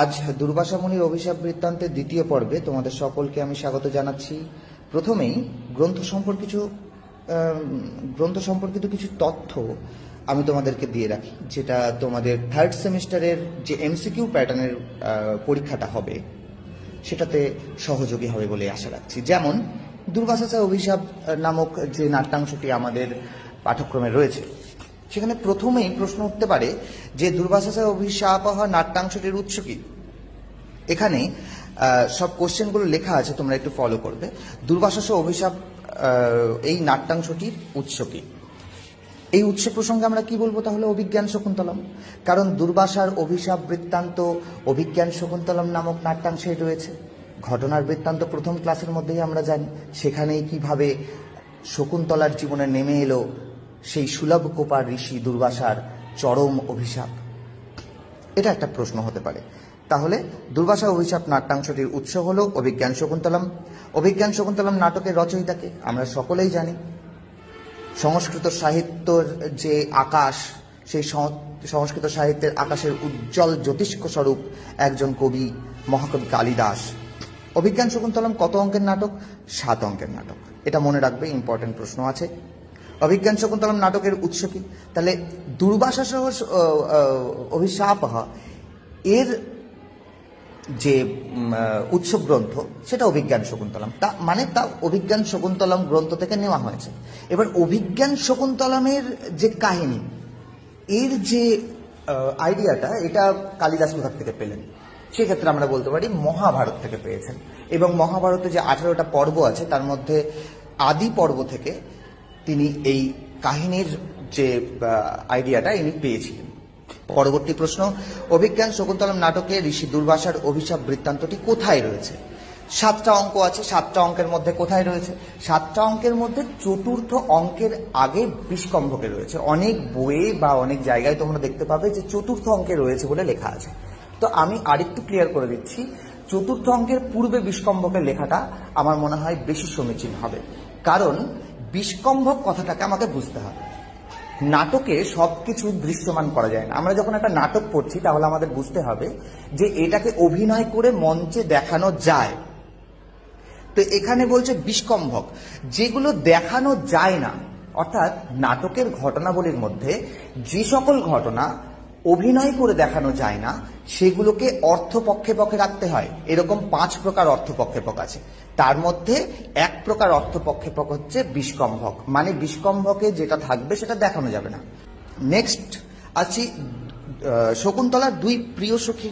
আজ দুর্বাসা মুনির অভিশাপ বৃত্তান্তের দ্বিতীয় পর্বে তোমাদের সকলকে আমি স্বাগত জানাচ্ছি। প্রথমেই গ্রন্থ সম্পর্কিত কিছু তথ্য আমি তোমাদেরকে দিয়ে রাখি, যেটা তোমাদের থার্ড সেমিস্টারের যে এমসিকিউ প্যাটার্নের পরীক্ষাটা হবে সেটাতে সহযোগী হবে বলে আশা রাখছি। যেমন দুর্বাসা অভিশাপ নামক যে নাট্যাংশটি আমাদের পাঠ্যক্রমে রয়েছে, সেখানে প্রথমেই প্রশ্ন উঠতে পারে যে দুর্বাসা অভিশাপ নাট্যাংশটির উৎস কি। এখানে সব কোশ্চেনগুলো লেখা আছে, তোমরা একটু ফলো করবে। দুর্বাসা অভিশাপ এই নাট্যাংশটির উৎস কি? এই উৎস প্রসঙ্গে আমরা কি বলবো তাহলে? অভিজ্ঞান শকুন্তলম। কারণ দুর্বাসার অভিশাপ বৃত্তান্ত অভিজ্ঞান শকুন্তলম নামক নাট্যাংশে রয়েছে। ঘটনার বৃত্তান্ত প্রথম ক্লাসের মধ্যেই আমরা জানি, সেখানেই কিভাবে শকুন্তলার জীবনে নেমে এলো সেই সুলভ কোপার ঋষি দুর্বাসার চরম অভিশাপ। এটা একটা প্রশ্ন হতে পারে। তাহলে দুর্বাসা অভিশাপ নাট্যাংশটির উৎস হল অভিজ্ঞান শকুন্তলম। অভিজ্ঞান শকুন্তলম নাটকের রচয়িতাকে আমরা সকলেই জানি। সংস্কৃত সাহিত্যের যে আকাশ, সেই সংস্কৃত সাহিত্যের আকাশের উজ্জ্বল জ্যোতিষ্ক স্বরূপ একজন কবি, মহাকবি কালিদাস। অভিজ্ঞান শকুন্তলম কত অঙ্কের নাটক? 7 অঙ্কের নাটক। এটা মনে রাখবে, ইম্পর্টেন্ট প্রশ্ন আছে। অভিজ্ঞান শকুন্তলম নাটকের উৎস কি? তাহলে দুর্বাসা অভিশাপ এর যে উৎস গ্রন্থ সেটা অভিজ্ঞান শকুন্তলম, তা অভিজ্ঞান শকুন্তলম গ্রন্থ থেকে নেওয়া হয়েছে। এবার অভিজ্ঞান শকুন্তলমের যে কাহিনী, এর যে আইডিয়াটা, এটা কালিদাস কোথা থেকে পেলেন? সেক্ষেত্রে আমরা বলতে পারি মহাভারত থেকে পেয়েছেন। এবং মহাভারতে যে 18টা পর্ব আছে, তার মধ্যে আদি পর্ব থেকে তিনি এই কাহিনীর যে আইডিয়াটা ইনি পেয়েছিলেন। পরবর্তী প্রশ্ন, অভিজ্ঞান শকুন্তলম নাটকে ঋষি দুর্বাসার অভিশাপ বৃত্তান্তটি কোথায় রয়েছে? 7টা অঙ্ক আছে। 7টা অঙ্কের মধ্যে কোথায় রয়েছে? 7টা অঙ্কের মধ্যে চতুর্থ অঙ্কের আগে বিষকম্ভকে রয়েছে। অনেক বইয়ে বা অনেক জায়গায় তোমরা দেখতে পাবে যে চতুর্থ অঙ্কে রয়েছে বলে লেখা আছে। তো আমি আরেকটু ক্লিয়ার করে দিচ্ছি, চতুর্থ অঙ্কের পূর্বে বিষকম্ভকের লেখাটা আমার মনে হয় বেশি সমীচীন হবে। কারণ বিষকম্ভক কথাটাকে আমাকে বুঝতে হবে। নাটকে সবকিছু দৃশ্যমান করা যায় না। আমরা যখন একটা নাটক পড়ছি তাহলে আমাদের বুঝতে হবে যে এটাকে অভিনয় করে মঞ্চে দেখানো যায়। তো এখানে বলছে বিষকম্ভক, যেগুলো দেখানো যায় না, অর্থাৎ নাটকের ঘটনাবলীর মধ্যে যে সকল ঘটনা অভিনয় করে দেখানো যায় না, সেগুলোকে অর্থপক্ষেপকে রাখতে হয়। এরকম 5 প্রকার অর্থপক্ষেপক আছে। তার মধ্যে এক প্রকার অর্থপক্ষেপক হচ্ছে বিষকম্ভক, মানে বিষকম্ভকে যেটা থাকবে সেটা দেখানো যাবে না। নেক্সট আছি শকুন্তলার 2 প্রিয় সখী